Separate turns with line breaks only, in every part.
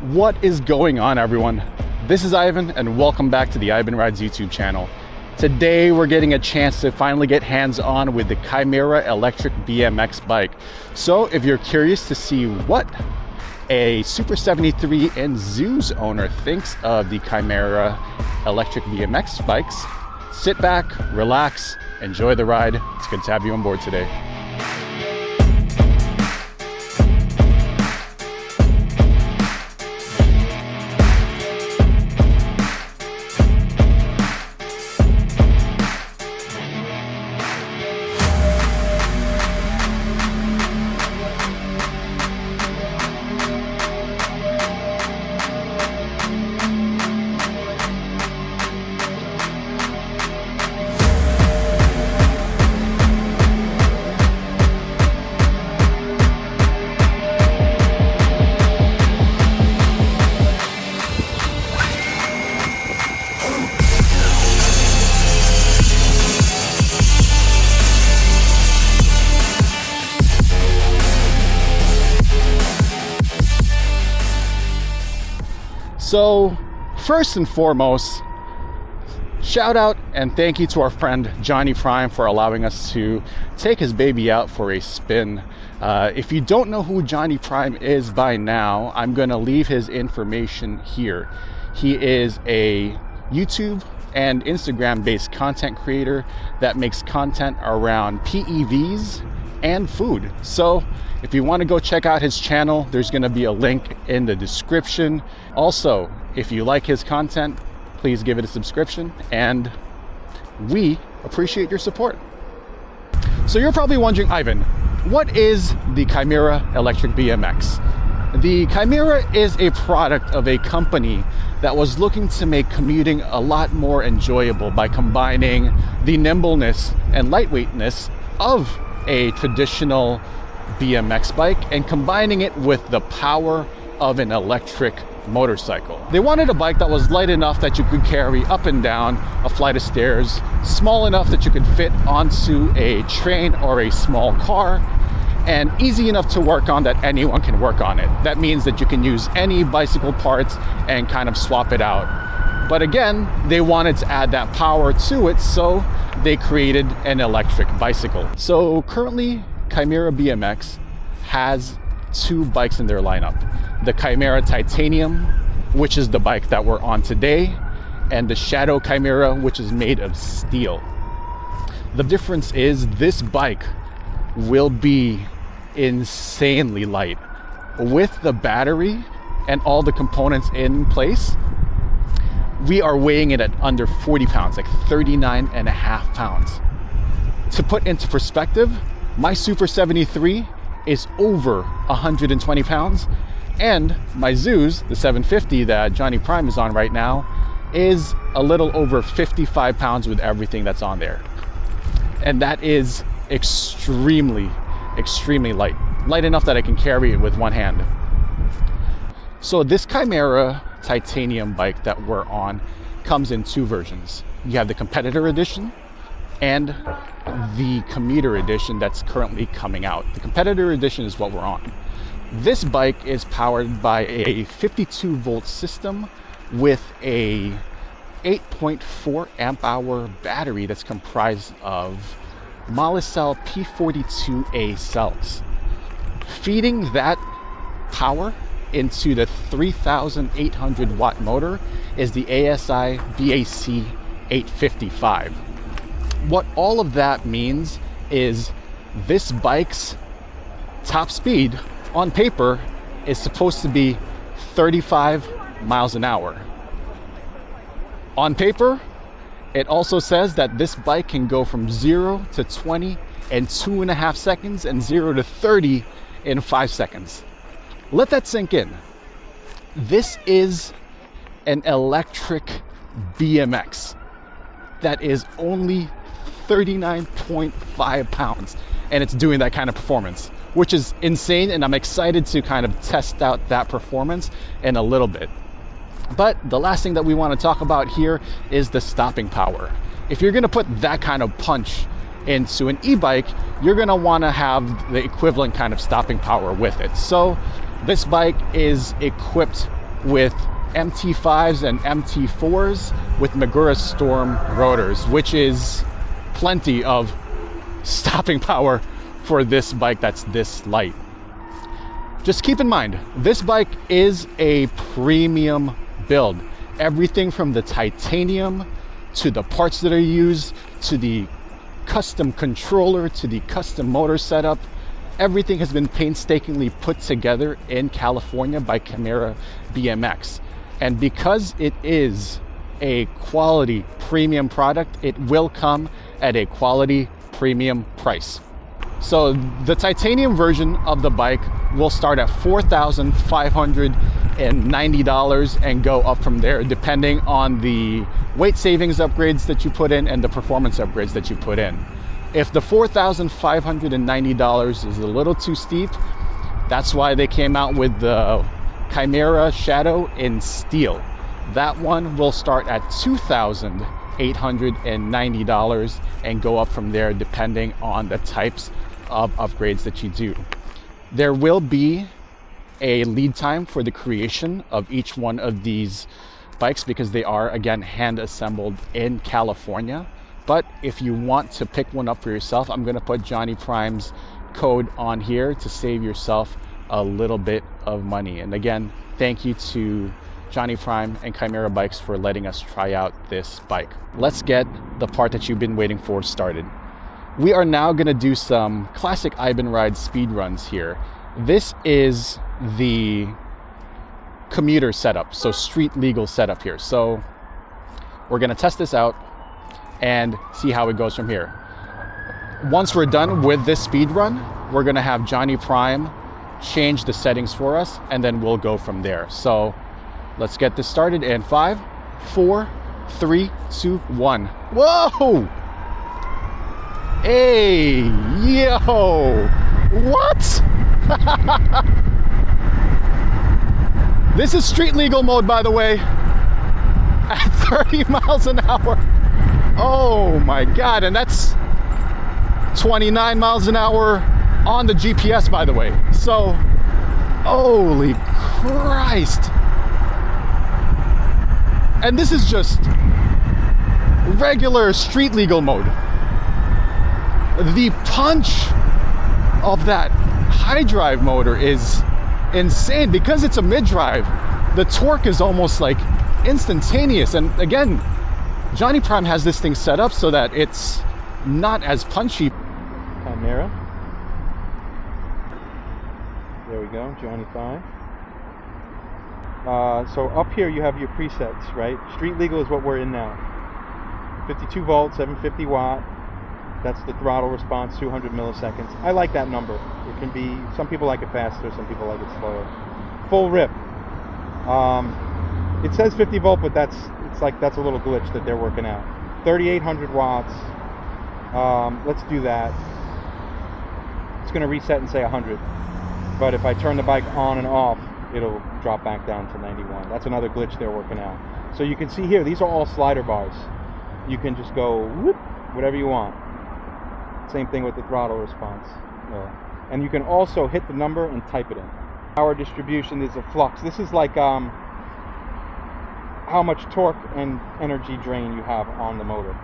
What is going on, everyone? This is Ivan and welcome back to the Ivan Rides YouTube channel. Today we're getting a chance to finally get hands-on with the Chimera electric BMX bike. So if you're curious to see what a Super 73 and Zeus owner thinks of the Chimera electric BMX bikes, sit back, relax, enjoy the ride. It's good to have you on board today. So first and foremost, shout out and thank you to our friend JOHNNYPRIME for allowing us to take his baby out for a spin. If you don't know who JOHNNYPRIME is by now, I'm going to leave his information here. He is a YouTube and Instagram based content creator that makes content around PEVs and food. So if you want to go check out his channel, there's going to be a link in the description. Also, if you like his content, please give it a subscription and we appreciate your support. So you're probably wondering, Ivan, what is the Chimera electric BMX? The Chimera is a product of a company that was looking to make commuting a lot more enjoyable by combining the nimbleness and lightweightness of a traditional BMX bike and combining it with the power of an electric motorcycle. They wanted a bike that was light enough that you could carry up and down a flight of stairs, small enough that you could fit onto a train or a small car, and easy enough to work on that anyone can work on it. That means that you can use any bicycle parts and kind of swap it out. But again, they wanted to add that power to it, so they created an electric bicycle. So currently, Chimera BMX has two bikes in their lineup. The Chimera Titanium, which is the bike that we're on today, and the Shadow Chimera, which is made of steel. The difference is this bike will be insanely light. With the battery and all the components in place, we are weighing it at under 40 pounds, like 39.5 pounds. To put into perspective, my Super 73 is over 120 pounds, and my Zeus, the 750 that JOHNNYPRIME is on right now, is a little over 55 pounds with everything that's on there. And that is extremely, extremely light. Light enough that I can carry it with one hand. So this Chimera Titanium bike that we're on comes in two versions. You have the Competitor Edition and the Commuter Edition that's currently coming out. The Competitor Edition is what we're on. This bike is powered by a 52 volt system with a 8.4 amp hour battery that's comprised of Molicel P42A cells. Feeding that power into the 3,800 watt motor is the ASI BAC 855. What all of that means is this bike's top speed on paper is supposed to be 35 miles an hour. On paper, it also says that this bike can go from 0 to 20 in 2.5 seconds and 0 to 30 in 5 seconds. Let that sink in. This is an electric BMX that is only 39.5 pounds and it's doing that kind of performance, which is insane, and I'm excited to kind of test out that performance in a little bit. But the last thing that we want to talk about here is the stopping power. If you're going to put that kind of punch into an e-bike, you're going to want to have the equivalent kind of stopping power with it. So this bike is equipped with MT5s and MT4s with Magura Storm rotors, which is plenty of stopping power for this bike that's this light. Just keep in mind, this bike is a premium build. Everything from the titanium to the parts that are used, to the custom controller, to the custom motor setup, everything has been painstakingly put together in California by Chimera BMX. And because it is a quality premium product, it will come at a quality premium price. So the titanium version of the bike will start at $4,590 and go up from there, depending on the weight savings upgrades that you put in and the performance upgrades that you put in. If the $4,590 is a little too steep, that's why they came out with the Chimera Shadow in steel. That one will start at $2,890 and go up from there depending on the types of upgrades that you do. There will be a lead time for the creation of each one of these bikes because they are, again, hand assembled in California. But if you want to pick one up for yourself, I'm going to put Johnny Prime's code on here to save yourself a little bit of money. And again, thank you to Johnny Prime and Chimera Bikes for letting us try out this bike. Let's get the part that you've been waiting for started. We are now going to do some classic eBMX speed runs here. This is the commuter setup, so street legal setup here. So we're going to test this out and see how it goes from here. Once we're done with this speed run, we're going to have Johnny Prime change the settings for us, and then we'll go from there. So let's get this started in 5, 4, 3, 2, 1. Whoa! Hey, yo! What? This is street legal mode, by the way, at 30 miles an hour. Oh my God, and that's 29 miles an hour on the GPS, by the way. So, holy Christ. And this is just regular street legal mode. The punch of that high drive motor is insane. Because it's a mid drive, the torque is almost like instantaneous. And again, Johnny Prime has this thing set up so that it's not as punchy.
Chimera. There we go, Johnny Prime. So up here you have your presets, right? Street legal is what we're in now. 52 volt, 750 watt. That's the throttle response, 200 milliseconds. I like that number. It can be, some people like it faster, some people like it slower. Full rip. It says 50 volt, but that's a little glitch that they're working out. 3,800 watts. Let's do that. It's going to reset and say 100. But if I turn the bike on and off, it'll drop back down to 91. That's another glitch they're working out. So you can see here, these are all slider bars. You can just go whoop, whatever you want. Same thing with the throttle response. And you can also hit the number and type it in. Power distribution is a flux. This is like how much torque and energy drain you have on the motor.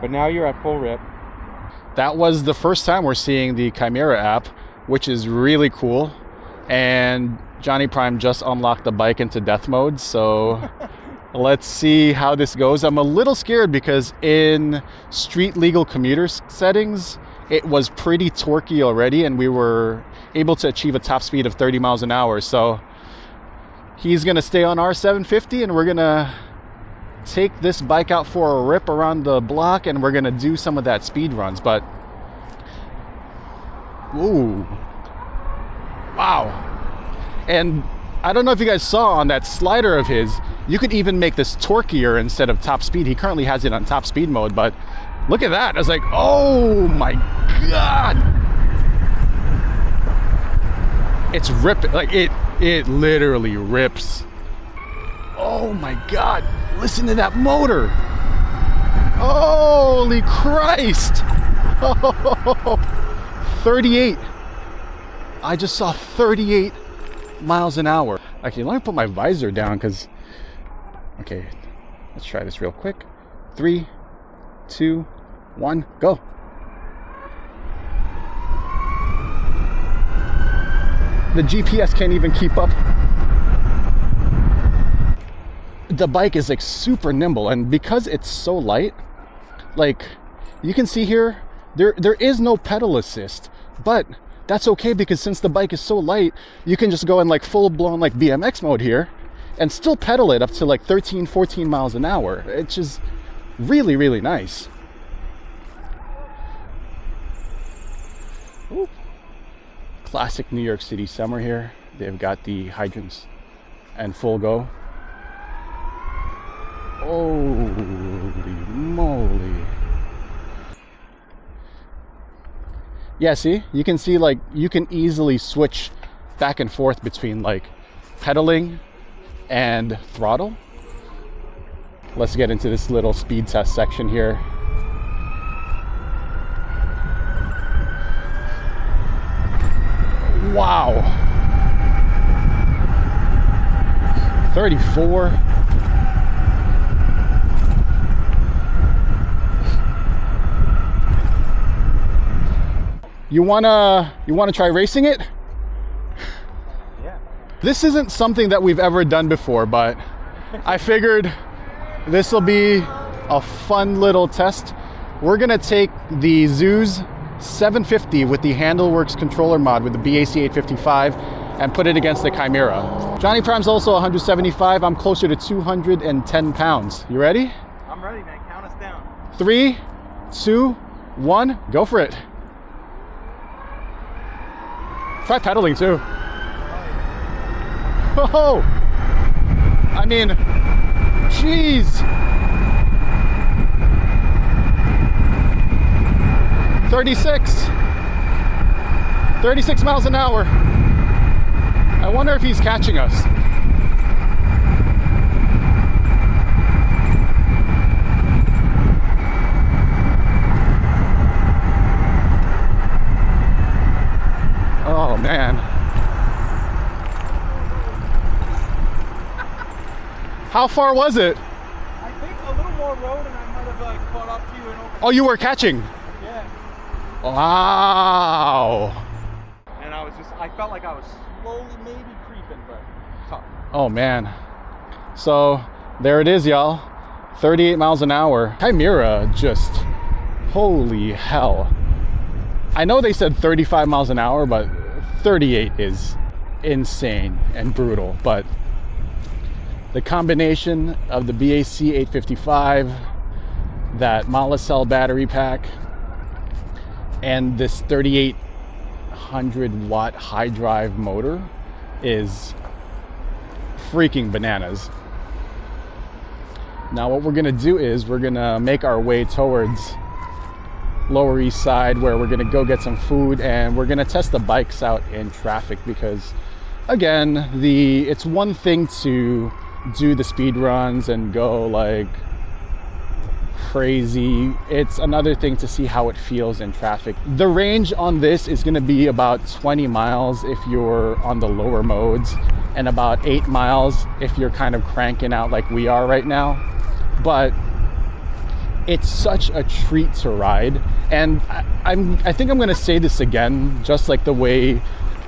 But now you're at full rip.
That was the first time we're seeing the Chimera app, which is really cool. And Johnny Prime just unlocked the bike into death mode, so let's see how this goes. I'm a little scared because in street legal commuter settings, it was pretty torquey already, and we were able to achieve a top speed of 30 miles an hour. So he's gonna stay on our 750, and we're gonna take this bike out for a rip around the block, and we're gonna do some of that speed runs. But ooh, wow. And I don't know if you guys saw on that slider of his, you could even make this torqueier instead of top speed. He currently has it on top speed mode, but look at that. I was like, oh my God. It's ripping, like it literally rips. Oh my God, listen to that motor. Holy Christ. Oh, 38. I just saw 38 miles an hour. Actually, let me put my visor down because, okay, let's try this real quick. 3, 2, 1, go. The GPS can't even keep up. The bike is like super nimble, and because it's so light, like you can see here, there is no pedal assist, but that's okay because since the bike is so light, you can just go in like full-blown like BMX mode here and still pedal it up to like 13, 14 miles an hour. It's just really, really nice. Ooh. Classic New York City summer here. They've got the hydrants and full go. Holy moly. Yeah, see, you can see like you can easily switch back and forth between like pedaling and throttle. Let's get into this little speed test section here. Wow. 34. You wanna try racing it?
Yeah.
This isn't something that we've ever done before, but I figured this will be a fun little test. We're gonna take the Zeus 750 with the Handleworks controller mod with the BAC 855 and put it against the Chimera. Johnny Prime's also 175. I'm closer to 210 pounds. You ready?
I'm ready, man. Count us down.
3, 2, 1, go for it. Try pedaling too. Oh, I mean, jeez. 36 miles an hour. I wonder if he's catching us. Oh man. How far was it?
I think a little more road and I might have like caught up to you and over.
Oh, you were catching?
Yeah.
Wow.
And I felt like I was slowly maybe creeping, but tough.
Oh man. So there it is, y'all. 38 miles an hour. Chimera just, holy hell. I know they said 35 miles an hour, but 38 is insane and brutal. But the combination of the BAC 855, that Molicel battery pack, and this 3800 watt high drive motor is freaking bananas. Now what we're gonna do is we're gonna make our way towards Lower East Side, where we're gonna go get some food and we're gonna test the bikes out in traffic, because again, it's one thing to do the speed runs and go like crazy. It's another thing to see how it feels in traffic. The range on this is going to be about 20 miles if you're on the lower modes, and about 8 miles if you're kind of cranking out like we are right now. But it's such a treat to ride, and I think I'm going to say this again, just like the way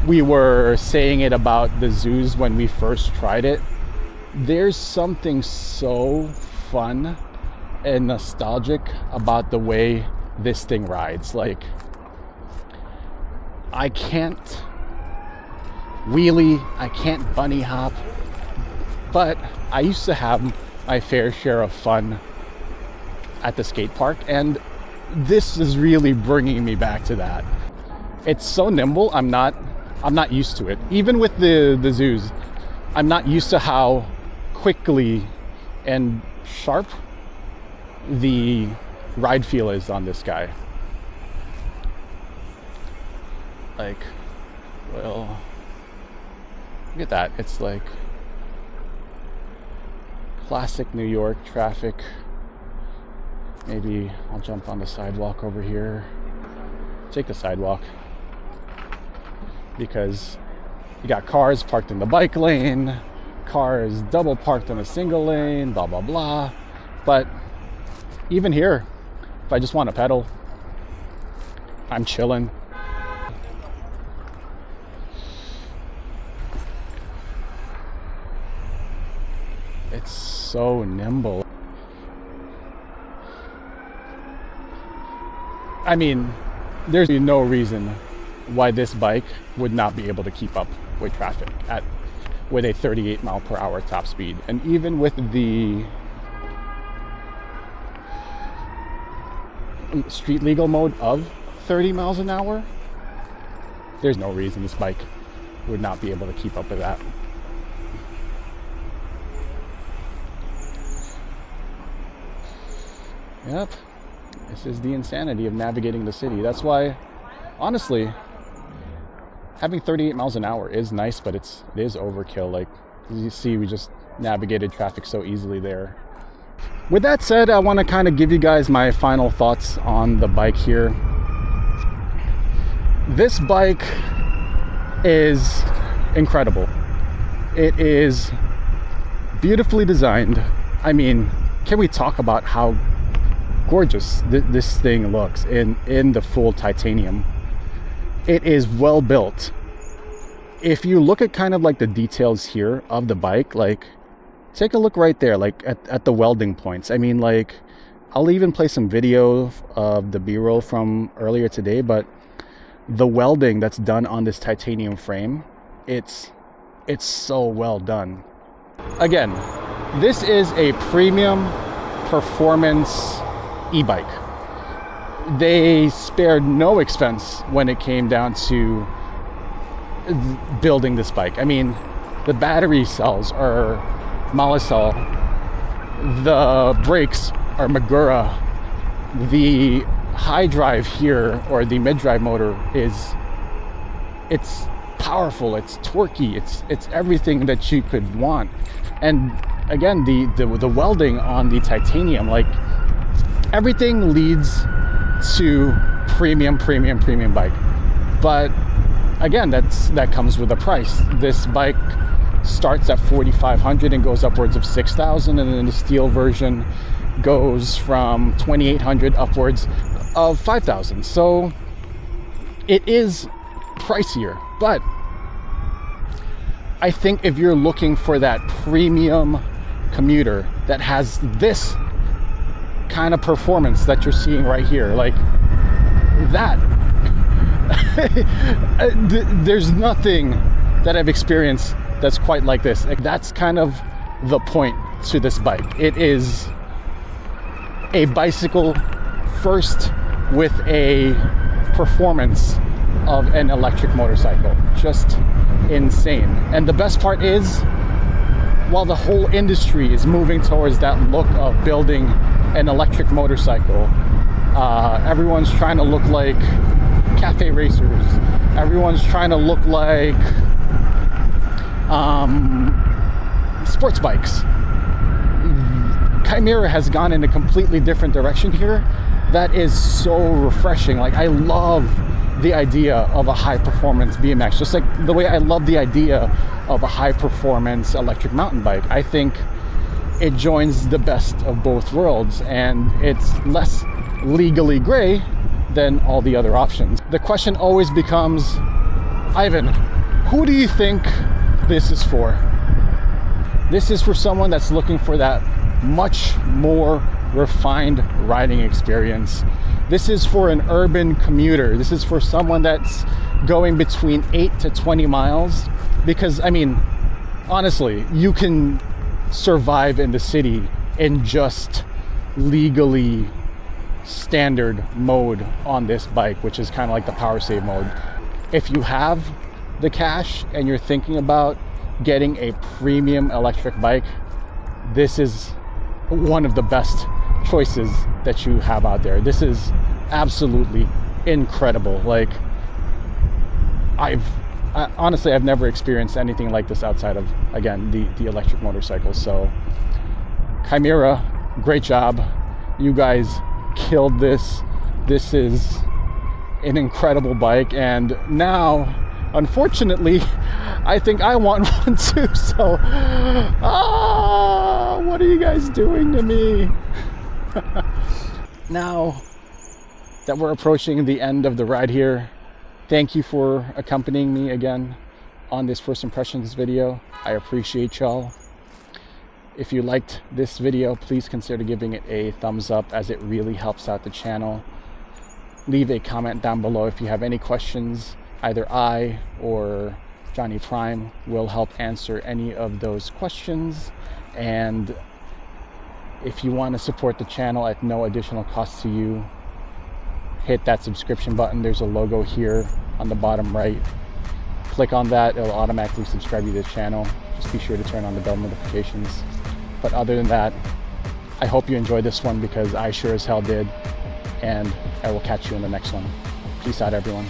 we were saying it about the Zeus when we first tried it. There's something so fun and nostalgic about the way this thing rides. Like, I can't wheelie, I can't bunny hop, but I used to have my fair share of fun at the skate park, and this is really bringing me back to that. It's so nimble. I'm not used to it. Even with the Zeus, I'm not used to how quickly and sharp the ride feel is on this guy. Like, well, look at that. It's like classic New York traffic. Maybe I'll jump on the sidewalk over here. Take the sidewalk, because You got cars parked in the bike lane, cars double parked in a single lane, blah, blah, blah. But even here, if I just want to pedal, I'm chilling. It's so nimble. I mean, there's no reason why this bike would not be able to keep up with traffic with a 38 mile per hour top speed. And even with the street legal mode of 30 miles an hour, there's no reason this bike would not be able to keep up with that. Yep, this is the insanity of navigating the city. That's why, honestly, having 38 miles an hour is nice, but it is overkill. Like, as you see, we just navigated traffic so easily there. With that said, I want to kind of give you guys my final thoughts on the bike here. This bike is incredible. It is beautifully designed. I mean, can we talk about how gorgeous this thing looks in the full titanium? It is well built. If you look at kind of like the details here of the bike, like take a look right there, like at the welding points. I mean, like, I'll even play some video of the B-roll from earlier today, but the welding that's done on this titanium frame, it's so well done. Again, this is a premium performance e-bike. They spared no expense when it came down to building this bike. I mean, the battery cells are Molicel, the brakes are Magura, the high drive here, or the mid drive motor, it's powerful, it's torquey, it's everything that you could want. And again, the welding on the titanium, like, everything leads to premium bike. But again, that comes with a price. This bike starts at $4,500 and goes upwards of $6,000, and then the steel version goes from $2,800 upwards of $5,000. So it is pricier, but I think if you're looking for that premium commuter that has this kind of performance that you're seeing right here, like that, there's nothing that I've experienced that's quite like this. That's kind of the point to this bike. It is a bicycle first with a performance of an electric motorcycle. Just insane. And the best part is, while the whole industry is moving towards that look of building an electric motorcycle, everyone's trying to look like cafe racers, everyone's trying to look like sports bikes. Chimera has gone in a completely different direction here. That is so refreshing. Like, I love the idea of a high performance BMX, just like the way I love the idea of a high performance electric mountain bike. I think it joins the best of both worlds, and it's less legally gray than all the other options. The question always becomes, Ivan, who do you think this is for? This is for someone that's looking for that much more refined riding experience. This is for an urban commuter. This is for someone that's going between 8 to 20 miles. Because, I mean, honestly, you can survive in the city in just legally standard mode on this bike, which is kind of like the power save mode. If you have the cash and you're thinking about getting a premium electric bike, this is one of the best choices that you have out there. This is absolutely incredible. Like, honestly, I've never experienced anything like this outside of, again, the electric motorcycles. So Chimera, great job. You guys killed this. This is an incredible bike. And now, unfortunately, I think I want one too. So, what are you guys doing to me? Now that we're approaching the end of the ride here, thank you for accompanying me again on this first impressions video. I appreciate y'all. If you liked this video, please consider giving it a thumbs up, as it really helps out the channel. Leave a comment down below if you have any questions. Either I or Johnny Prime will help answer any of those questions. And if you want to support the channel at no additional cost to you, hit that subscription button. There's a logo here on the bottom right. Click on that, it'll automatically subscribe you to the channel. Just be sure to turn on the bell notifications. But other than that, I hope you enjoyed this one, because I sure as hell did. And I will catch you in the next one. Peace out, everyone.